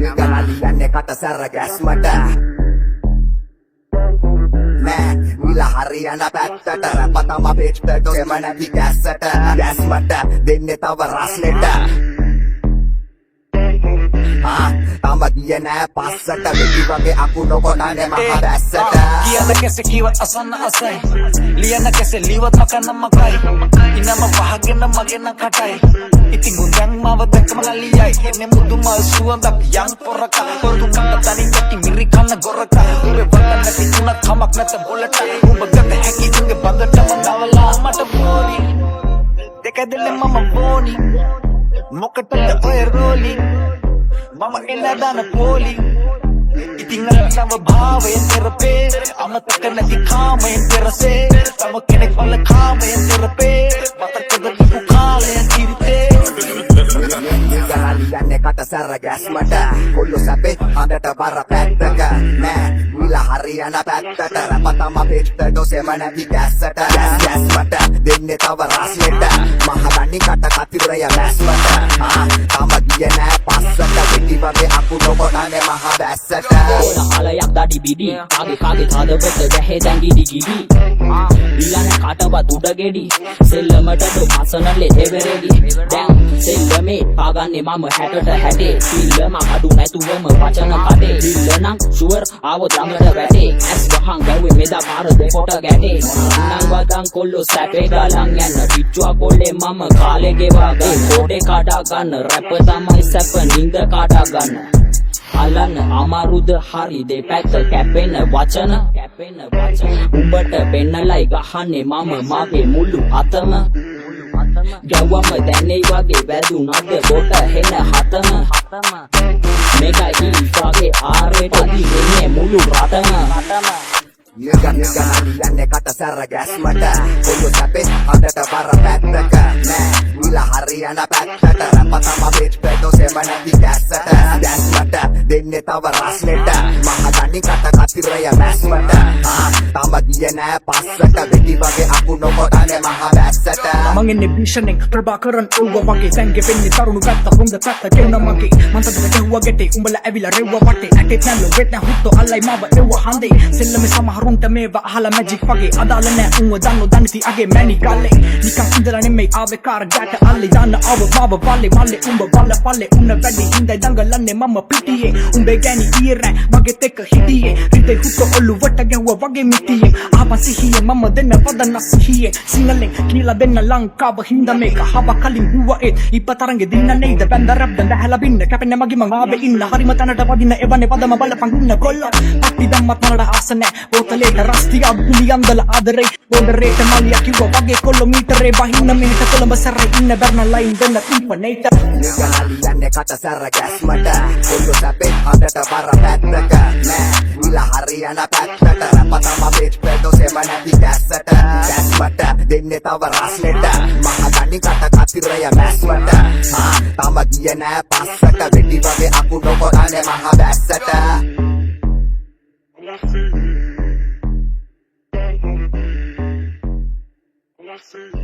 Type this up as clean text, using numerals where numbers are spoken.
Niganalian කට සැර ගැස්මට නෑ විල හරියන පැත්තට රැප තම පෙට්ට ඩොසෙම නැති ගැස්සට ගැස්මට දෙන්නේ තව රස්නෙට තම ගිය නෑ පස්සට වෙඩි වගේ අකුණු කොටන්නේ මහ බැස්සට කියන කෙසේ කිවත් අසන්න අසයි ලියන කෙසේ ලිවත් මකන්න මකයි ඉනම පහගෙන මගෙන කටයි ඉතින් උන්දන් මාව දැක්කම ලලියයි එන්නේ මුදුම සුවඳක් යන් පොරක පොදු කන්න තනි කටි මිරි කන්න ගොරක උරේ වන්න නැති තුනක් කමක් නැත බොලට උඹ ගත හැකි තුගේ බඳටම නවලා මට බෝරි දෙක දෙලෙ මම බෝනි මොකටද ඔය රෝලි මම එන්න දාන පොලි ඉතින් අරව භාවයෙන් තෙරපේ අමතක නැති කාමයෙන් තෙරසේ තම කෙනෙක් වල කාමයෙන් තෙරපේ මතකද තිබු කාලයෙන් කිරිතේ නිගාලියන්නේ කට සැර ගැස්මට කොල්ල සැපේ අඳට බර පැත්තක නෑ විල හරියන පැත්තට රැප තම පෙට්ට ඩොසෙම නැති ගැස්සට ගැස්මට දෙන්නේ තව රස්නෙට මහදනි කට කතිරය මැස්මට තම ගිය නෑ පස්සට වෙඩි වගේ අකුණු කොටන්නේ මහ බැස්සට Alaya tadi bidi, kage thada bete jahe dangi digidi. Ilana kata batuda gedi, sellamata do pasanalle everedi. Dan sellame paganne mama hatata hate, illama adu naituwama wachana kade. Illanam sure awo dramata wate, as wahan gawe meda par dekota gate. Nang wadang kollo sape galang yanna pichwa kolle mama kale gewaga. Kode kada ganna rap tamai sap ninda kada ganna. අලන්න අමාරුද හරි දෙපැත්ත කැපෙන වචන උඹට පෙන්නලයි ගහන්නේ මම මගේ මුළු අතම ගැව්වම දැනේ වගේ වැදුනද බොට හෙන හතම මේකයි වගේ ආරේට දිනේ මුළු රටම නිගාලියන්නේ කට සැර ගැස්මට කොල්ල සැපේ අඳට බර පැත්තක නෑ විල හරියන පැත්තට රැප තම පෙට්ට ඩොසෙම නැති ගැස්සට ගැස්මට දෙන්නේ තව රස්නෙට මහදනි කට කතිරය මැස්මට තම ගිය නෑ පස්සට වෙඩි වගේ අකුණු කොටන්නේ මහ බැස්සට මං එන්නේ භීෂණෙන් ප්‍රභාකරන් ඕව වගේ සැංගෙ වෙන්නේ තරුණු ගත්ත හොඳ පැත්ත ගෙවන මගේ මන්තද ගැහුවා ගෙටේ උඹලා ඇවිලා රෙව්වා වටේ ඇටේ නැල්ල වෙත් නැ හුත්තෝ අල්ලයි මාව එව්ව හන්දේ සෙල්ලමේ සමහරුන්ට මේවා අහලා මැජික් වගේ අදාළ නෑ උන්ව දන්නෝ දනිති අගේ මැනි ගල්ලේ නිකන් ඉඳලා නෙමෙයි ආවේ කාර ගැට අල්ලේ දාන්න ආව බාබ පල්ලේ මල්ලේ උඹ බල්ල පල්ලේ උන්න වැඩි හින්දා දඟලන්නේ මම පිටියේ උඹේ ගෑනි ඊරෑ මගෙත් එක්ක හිටියේ රිතේ හුත්තෝ ඔළුවට ගැහුවා වගේ මිටියේ ආපන් සිහියේ මම දෙන්න පදන්න සිහියේ සිංහලෙන් කියලා දෙන්න ලංකාව හින්දා මේක හව කලින් හුවා ඒත් ඉපතරංගෙ දින්න නේද බැඳ රබ් දඳ හැලා බින්න කැපෙන්නේ මගේ මං ආවේ ඉන්න හරිම තැනට වදින්න එවන්නේ පදම බලපන් ගුන්න කොල්ල පට්ටි දම්මත් නඩ ආස නෑ බෝතලේට රස්තිය බුලියන්දල ආදරේ බෝඩරේට මලියා කිව්වා වගේ කිලෝමීටරේ බහින්න මෙහෙට කොළඹ සැරේ ඉන්න බර්න ලයින් දෙන්න ඉන්ෆනේට නිගාලියන්නේ කට සැර ගැස්මට කොල්ල සැපේ අඳට බර පැත්තක නෑ විල හරියන පැත්තට රැප තම පෙට්ට ඩොසෙම නැති ගැස්සට ගැස්මට දෙන්නේ තව රස්නෙට මහදනි කට කතිරය මැස්මට තම ගිය නෑ පස්සට වෙඩි වගේ අකුණු කොටන්නේ මහ බැස්සට I see you.